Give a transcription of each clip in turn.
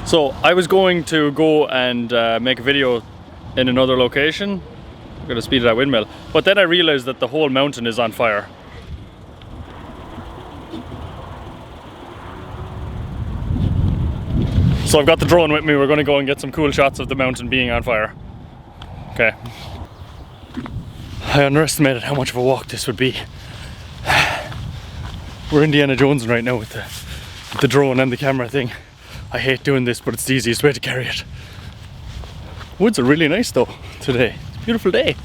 So I was going to go and make a video in another location. I'm gonna speed that windmill, but then I realized that the whole mountain is on fire. So I've got the drone with me. We're gonna go and get some cool shots of the mountain being on fire. Okay. I underestimated how much of a walk this would be. We're Indiana Jones right now with the drone and the camera thing. I hate doing this, but it's the easiest way to carry it. Woods are really nice though today. It's a beautiful day.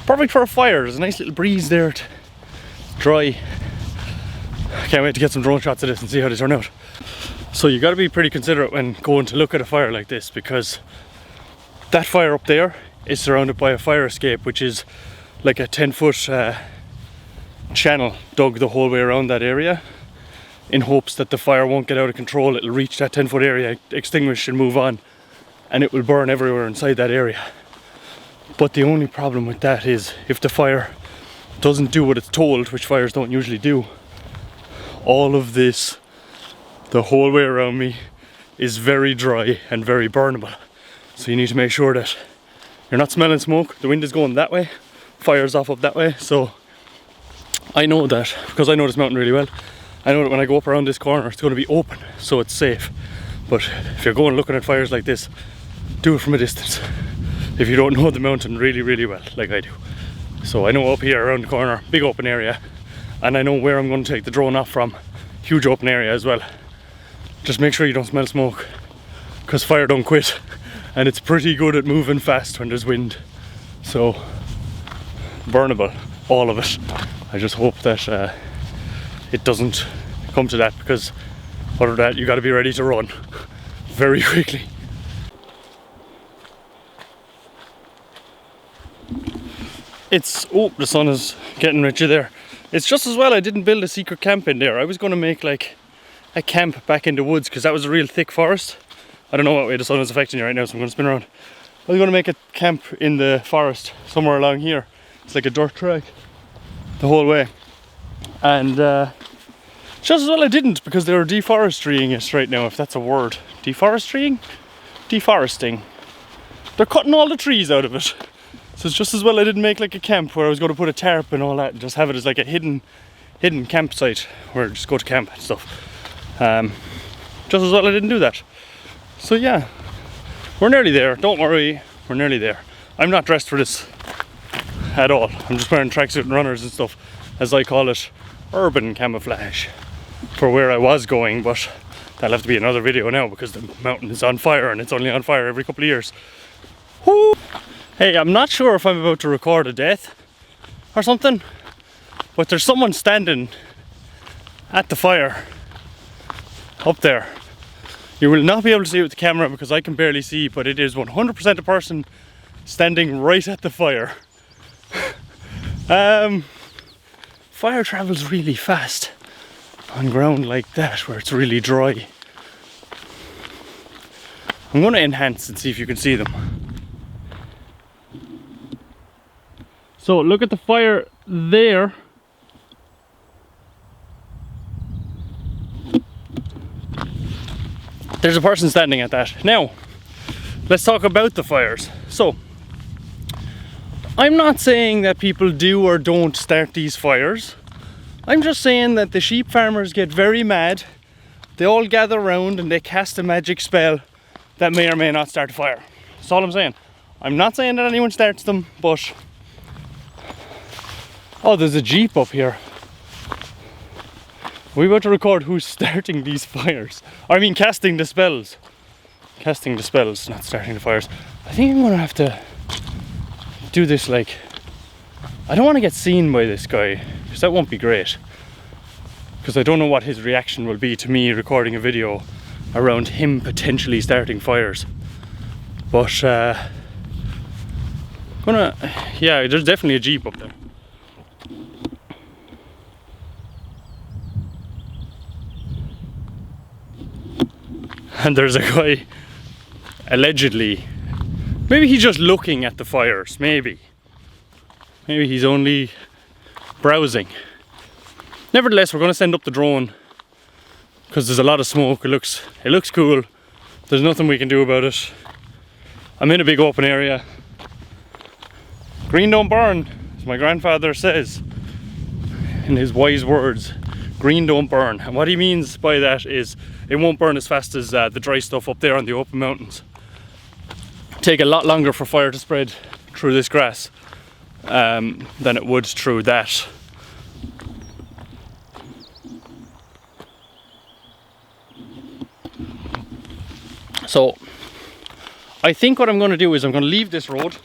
Perfect for a fire. There's a nice little breeze there. It's dry. I can't wait to get some drone shots of this and see how they turn out. So you got to be pretty considerate when going to look at a fire like this, because that fire up there is surrounded by a fire escape, which is like a 10-foot channel dug the whole way around that area, in hopes that the fire won't get out of control. It'll reach that 10-foot area, extinguish and move on, and it will burn everywhere inside that area. But the only problem with that is if the fire doesn't do what it's told, which fires don't usually do, all of this, the whole way around me, is very dry and very burnable. So you need to make sure that you're not smelling smoke. The wind is going that way, fire's off up that way. So I know that, because I know this mountain really well, I know that when I go up around this corner it's going to be open, so it's safe. But if you're going looking at fires like this, do it from a distance, if you don't know the mountain really, really well, like I do. So I know up here around the corner, big open area, and I know where I'm going to take the drone off from, huge open area as well. Just make sure you don't smell smoke, because fire don't quit, and it's pretty good at moving fast when there's wind. So burnable, all of it. I just hope that it doesn't come to that, because other than that you got to be ready to run very quickly. Oh, the sun is getting at you there. It's just as well I didn't build a secret camp in there. I was going to make like a camp back in the woods, because that was a real thick forest. I don't know what way the sun is affecting you right now, so I'm going to spin around. I was going to make a camp in the forest somewhere along here. It's like a dirt track the whole way, and just as well I didn't, because they were deforestrying it right now, if that's a word. Deforesting. They're cutting all the trees out of it. So it's just as well I didn't make like a camp where I was going to put a tarp and all that, and just have it as like a hidden campsite where I just go to camp and stuff. Just as well I didn't do that. So yeah, we're nearly there. Don't worry, we're nearly there. I'm not dressed for this at all. I'm just wearing tracksuit and runners and stuff, as I call it, urban camouflage for where I was going, but that'll have to be another video now, because the mountain is on fire, and it's only on fire every couple of years. Woo! Hey, I'm not sure if I'm about to record a death or something, but there's someone standing at the fire up there. You will not be able to see it with the camera because I can barely see, but it is 100% a person standing right at the fire. Fire travels really fast on ground like that, where it's really dry. I'm going to enhance and see if you can see them. So look at the fire there. There's a person standing at that. Now, let's talk about the fires. So, I'm not saying that people do or don't start these fires. I'm just saying that the sheep farmers get very mad. They all gather around and they cast a magic spell that may or may not start a fire. That's all I'm saying. I'm not saying that anyone starts them, but... Oh, there's a Jeep up here. We're about to record who's starting these fires. I mean, casting the spells. Casting the spells, not starting the fires. I think I'm gonna have to do this like... I don't want to get seen by this guy, because that won't be great. Because I don't know what his reaction will be to me recording a video around him potentially starting fires. But, yeah, there's definitely a Jeep up there. And there's a guy, allegedly, maybe he's just looking at the fires, maybe he's only browsing. Nevertheless, we're going to send up the drone, because there's a lot of smoke. It looks cool. There's nothing we can do about it. I'm in a big open area. Green don't burn, as my grandfather says in his wise words. Green don't burn. And what he means by that is it won't burn as fast as the dry stuff up there on the open mountains. Take a lot longer for fire to spread through this grass than it would through that. So I think what I'm going to do is I'm going to leave this road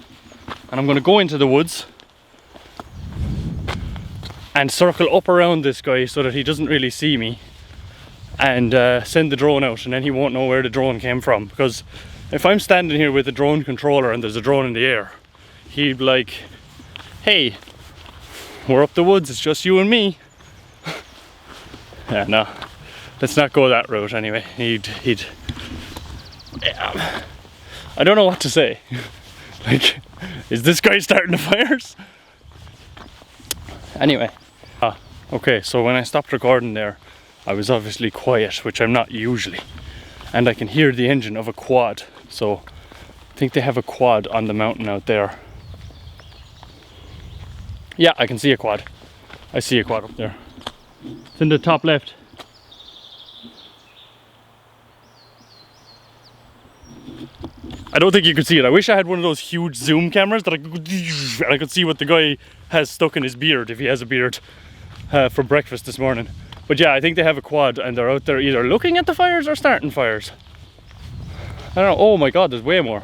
and I'm going to go into the woods and circle up around this guy so that he doesn't really see me, and send the drone out, and then he won't know where the drone came from. Because if I'm standing here with a drone controller and there's a drone in the air, he'd be like, hey, we're up the woods, it's just you and me. Yeah, no, let's not go that route anyway. He'd I don't know what to say. Like, is this guy starting the fires? Anyway, okay, so when I stopped recording there, I was obviously quiet, which I'm not usually, and I can hear the engine of a quad. So I think they have a quad on the mountain out there. Yeah, I can see a quad. I see a quad up there. It's in the top left. I don't think you could see it. I wish I had one of those huge zoom cameras that I could see what the guy has stuck in his beard, if he has a beard, for breakfast this morning. But yeah, I think they have a quad and they're out there either looking at the fires or starting fires. I don't know. Oh my god, there's way more.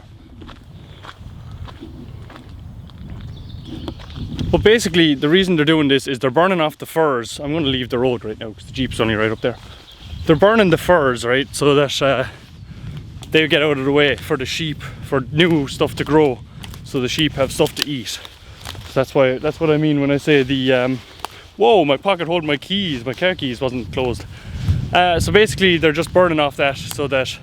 But basically the reason they're doing this is they're burning off the firs. I'm going to leave the road right now because the Jeep's only right up there. They're burning the firs, right, so that they get out of the way for the sheep, for new stuff to grow, so the sheep have stuff to eat. So that's what I mean when I say the whoa, my pocket holding my keys, my car keys wasn't closed. So basically they're just burning off that so that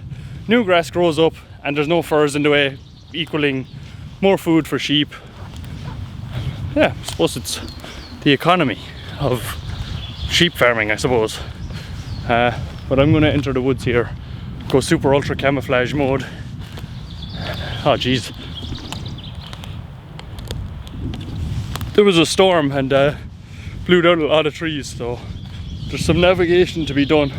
new grass grows up and there's no firs in the way, equaling more food for sheep. Yeah, I suppose it's the economy of sheep farming, I suppose. But I'm going to enter the woods here, go super ultra camouflage mode. Oh jeez. There was a storm and blew down a lot of trees, so there's some navigation to be done.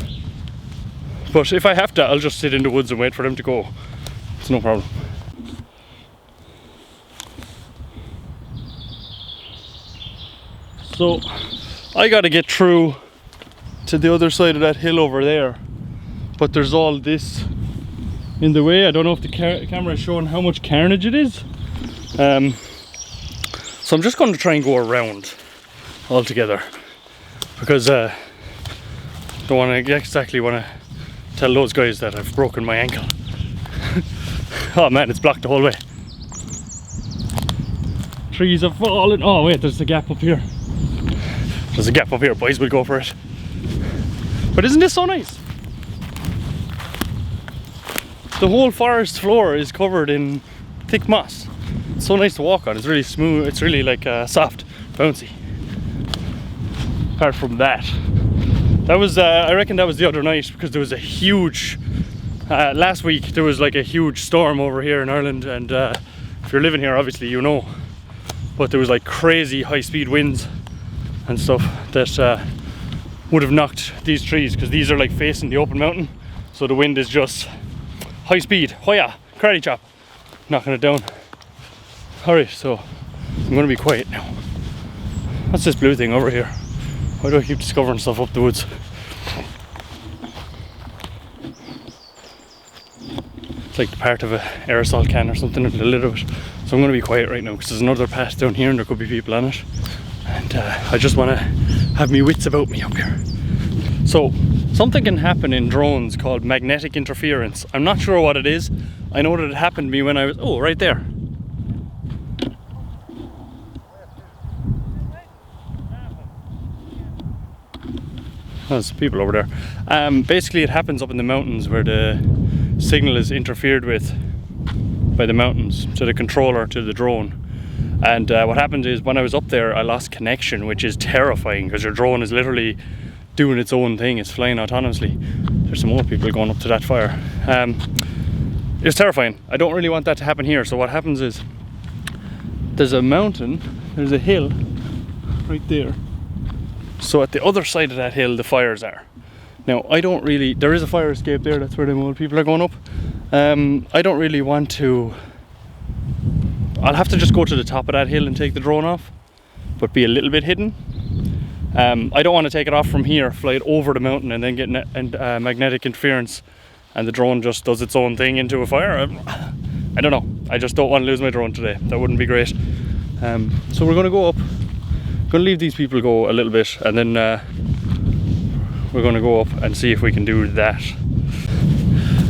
But if I have to, I'll just sit in the woods and wait for them to go. It's no problem. So I gotta get through to the other side of that hill over there, but there's all this in the way. I don't know if the camera is showing how much carnage it is. So I'm just going to try and go around altogether, because don't exactly want to tell those guys that I've broken my ankle. Oh man, it's blocked the whole way. Trees have fallen. Oh wait, there's a gap up here. There's a gap up here, boys, we'll go for it. But isn't this so nice? The whole forest floor is covered in thick moss. It's so nice to walk on. It's really smooth. It's really like soft, bouncy. Apart from that, that was I reckon that was the other night, because there was a huge last week there was like a huge storm over here in Ireland, and if you're living here obviously you know, but there was like crazy high-speed winds and stuff that would have knocked these trees, because these are like facing the open mountain, so the wind is just high speed, hoya, karate chop, knocking it down. Alright, so I'm going to be quiet now. What's this blue thing over here? Why do I keep discovering stuff up the woods? It's like the part of an aerosol can or something, a little bit. So I'm going to be quiet right now because there's another path down here and there could be people on it. And I just want to have me wits about me up here. So something can happen in drones called magnetic interference. I'm not sure what it is. I know that it happened to me when I was, oh, right there. There's people over there. Basically it happens up in the mountains where the signal is interfered with by the mountains to the controller, to the drone. And what happened is when I was up there I lost connection, which is terrifying because your drone is literally doing its own thing. It's flying autonomously. There's some more people going up to that fire. It's terrifying. I don't really want that to happen here. So what happens is, there's a mountain, there's a hill right there. So at the other side of that hill, the fires are. Now, there is a fire escape there, that's where the old people are going up. I don't really want to, I'll have to just go to the top of that hill and take the drone off, but be a little bit hidden. I don't want to take it off from here, fly it over the mountain and then get magnetic interference and the drone just does its own thing into a fire. I don't know, I just don't want to lose my drone today. That wouldn't be great. So we're going to go up, going to leave these people go a little bit, and then we're going to go up and see if we can do that.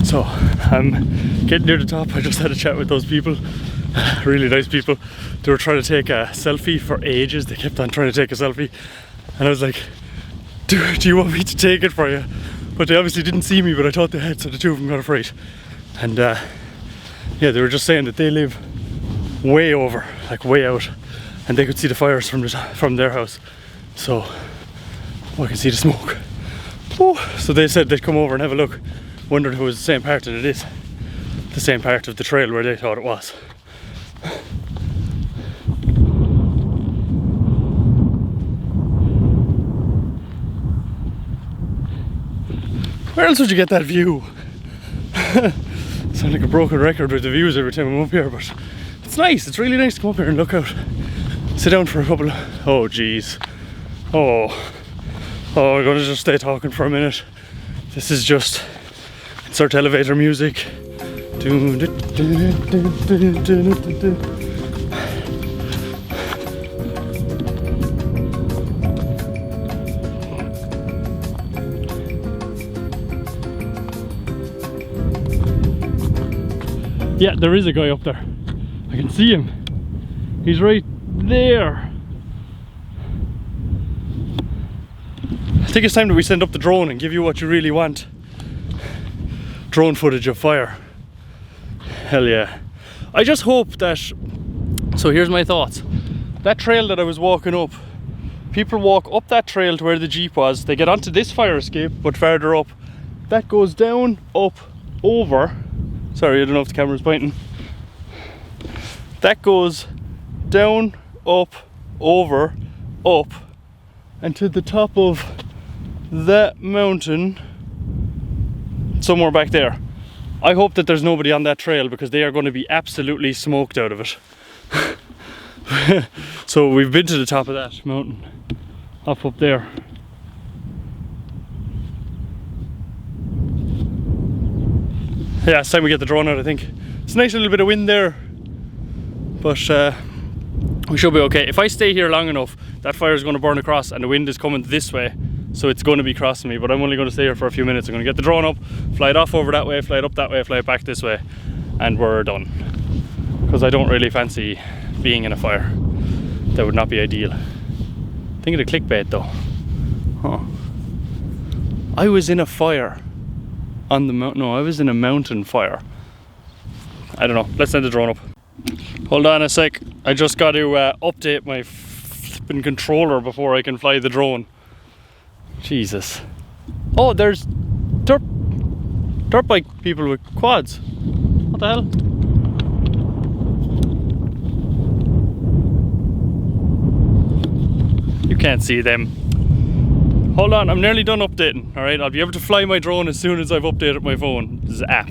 So I'm getting near the top. I just had a chat with those people, really nice people. They were trying to take a selfie for ages. They kept on trying to take a selfie and I was like, do you want me to take it for you? But they obviously didn't see me, but I thought they had, so the two of them got afraid. And yeah, they were just saying that they live way over, like way out, and they could see the fires from their house. So I can see the smoke. Oh, so they said they'd come over and have a look. Wondered if it was the same part, and it is the same part of the trail where they thought it was. Where else would you get that view? Sound like a broken record with the views every time I'm up here, but it's nice. It's really nice to come up here and look out. Sit down for a couple of... Oh geez. Oh, we're gonna just stay talking for a minute. This is just... insert elevator music. Yeah, there is a guy up there. I can see him. He's right there. I think it's time that we send up the drone and give you what you really want. Drone footage of fire. Hell yeah. I just hope that... So here's my thoughts. That trail that I was walking up, people walk up that trail to where the Jeep was. They get onto this fire escape, but farther up. That goes down, up, over. Sorry, I don't know if the camera's pointing. That goes down, up, over, up, and to the top of that mountain, somewhere back there. I hope that there's nobody on that trail, because they are going to be absolutely smoked out of it. So we've been to the top of that mountain, up there. Yeah, it's time we get the drone out, I think. It's a nice little bit of wind there, but we should be okay. If I stay here long enough, that fire is going to burn across and the wind is coming this way, so it's going to be crossing me, but I'm only going to stay here for a few minutes. I'm going to get the drone up, fly it off over that way, fly it up that way, fly it back this way, and we're done. Because I don't really fancy being in a fire. That would not be ideal. Think of the clickbait though. Huh. I was in a fire on the mountain. No, I was in a mountain fire. I don't know. Let's send the drone up. Hold on a sec. I just got to update my flipping controller before I can fly the drone. Jesus. Oh, there's dirt bike people with quads. What the hell? You can't see them. Hold on, I'm nearly done updating. Alright, I'll be able to fly my drone as soon as I've updated my phone. This is app.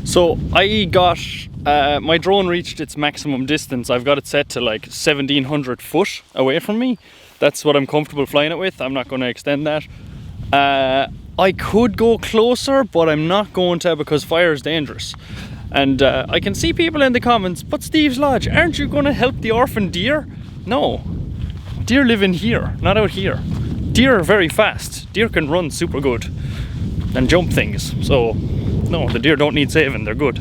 So I got, my drone reached its maximum distance. I've got it set to like 1700 foot away from me. That's what I'm comfortable flying it with. I'm not going to extend that. I could go closer, but I'm not going to because fire is dangerous. And I can see people in the comments, but Steve's Lodge, aren't you going to help the orphan deer? No. Deer live in here, not out here. Deer are very fast. Deer can run super good and jump things. So no, the deer don't need saving, they're good.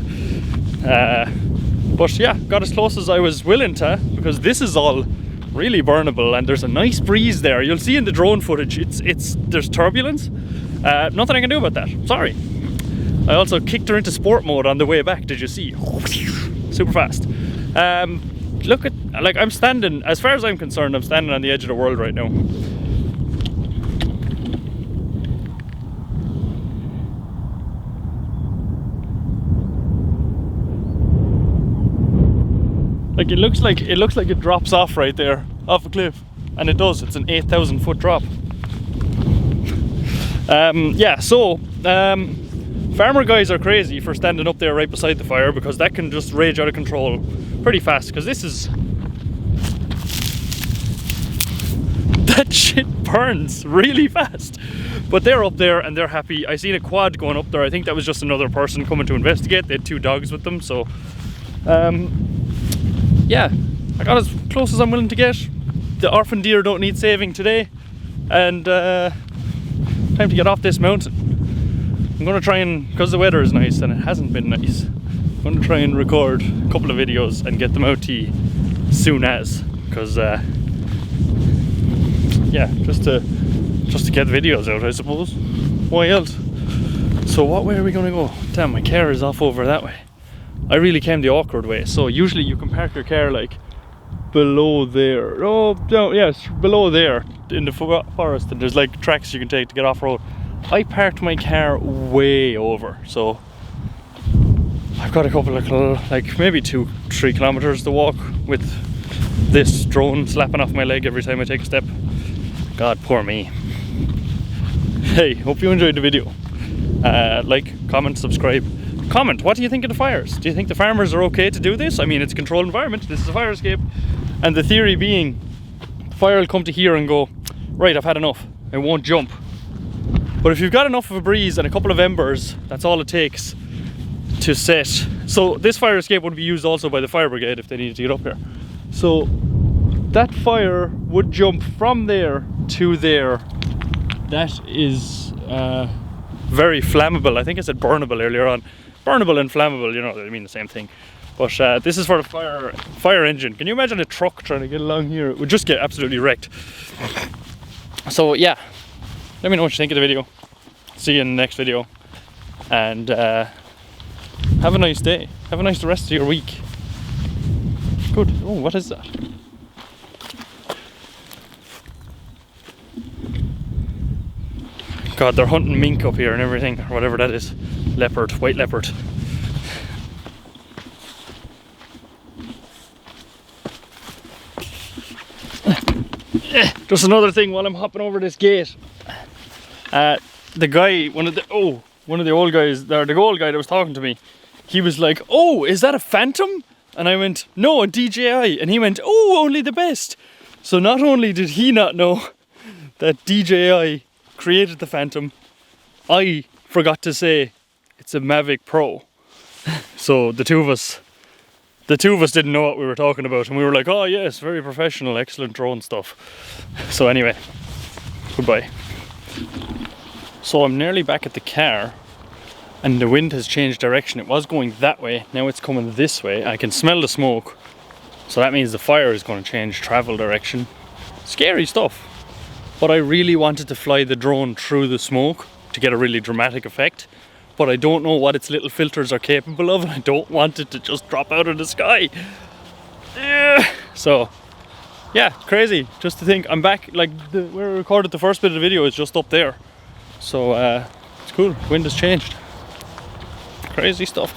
But yeah, got as close as I was willing to, because this is all really burnable and there's a nice breeze there. You'll see in the drone footage, there's turbulence. Nothing I can do about that, sorry. I also kicked her into sport mode on the way back, did you see? Super fast. Look at, like, I'm standing, as far as I'm concerned, I'm standing on the edge of the world right now. Like it looks like it drops off right there, off a cliff, and it does. It's an 8,000 foot drop. Yeah, so farmer guys are crazy for standing up there right beside the fire, because that can just rage out of control pretty fast. Because that shit burns really fast. But they're up there and they're happy. I seen a quad going up there. I think that was just another person coming to investigate. They had 2 dogs with them, so yeah, I got as close as I'm willing to get. The orphan deer don't need saving today, and time to get off this mountain. I'm going to try and, because the weather is nice and it hasn't been nice, I'm going to try and record a couple of videos and get them out to you soon as, because yeah, just to get videos out, I suppose. Why else? So what way are we going to go? Damn, my car is off over that way. I really came the awkward way. So usually you can park your car like below there. Oh, no, yes, below there in the forest, and there's like tracks you can take to get off road. I parked my car way over, so I've got a couple of, like maybe 2-3 kilometers to walk with this drone slapping off my leg every time I take a step. God, poor me. Hey, hope you enjoyed the video. Like, comment, subscribe. Comment, what do you think of the fires? Do you think the farmers are okay to do this? I mean, it's a controlled environment, this is a fire escape. And the theory being, the fire will come to here and go, right, I've had enough, it won't jump. But if you've got enough of a breeze and a couple of embers, that's all it takes to set. So this fire escape would be used also by the fire brigade if they needed to get up here. So that fire would jump from there to there. That is very flammable. I think I said burnable earlier on. Burnable and flammable, you know, I mean the same thing. But this is for the fire engine. Can you imagine a truck trying to get along here? It would just get absolutely wrecked. So yeah, let me know what you think of the video. See you in the next video. And have a nice day. Have a nice rest of your week. Good. Oh, what is that? God, they're hunting mink up here and everything, or whatever that is. Leopard, white leopard. Just another thing while I'm hopping over this gate. The guy, one of the old guys, or the old guy that was talking to me, he was like, "Oh, is that a Phantom?" And I went, "No, a DJI." And he went, "Oh, only the best." So not only did he not know that DJI created the Phantom, I forgot to say it's a Mavic Pro. So the two of us didn't know what we were talking about, and we were like, "Oh yes, very professional, excellent drone stuff." So anyway, goodbye. So I'm nearly back at the car, and the wind has changed direction. It was going that way, now it's coming this way. I can smell the smoke, so that means the fire is going to change travel direction. Scary stuff. But I really wanted to fly the drone through the smoke to get a really dramatic effect, but I don't know what its little filters are capable of, and I don't want it to just drop out of the sky. So yeah, crazy just to think I'm back. Like where I recorded the first bit of the video is just up there, So it's cool. Wind has changed. Crazy stuff.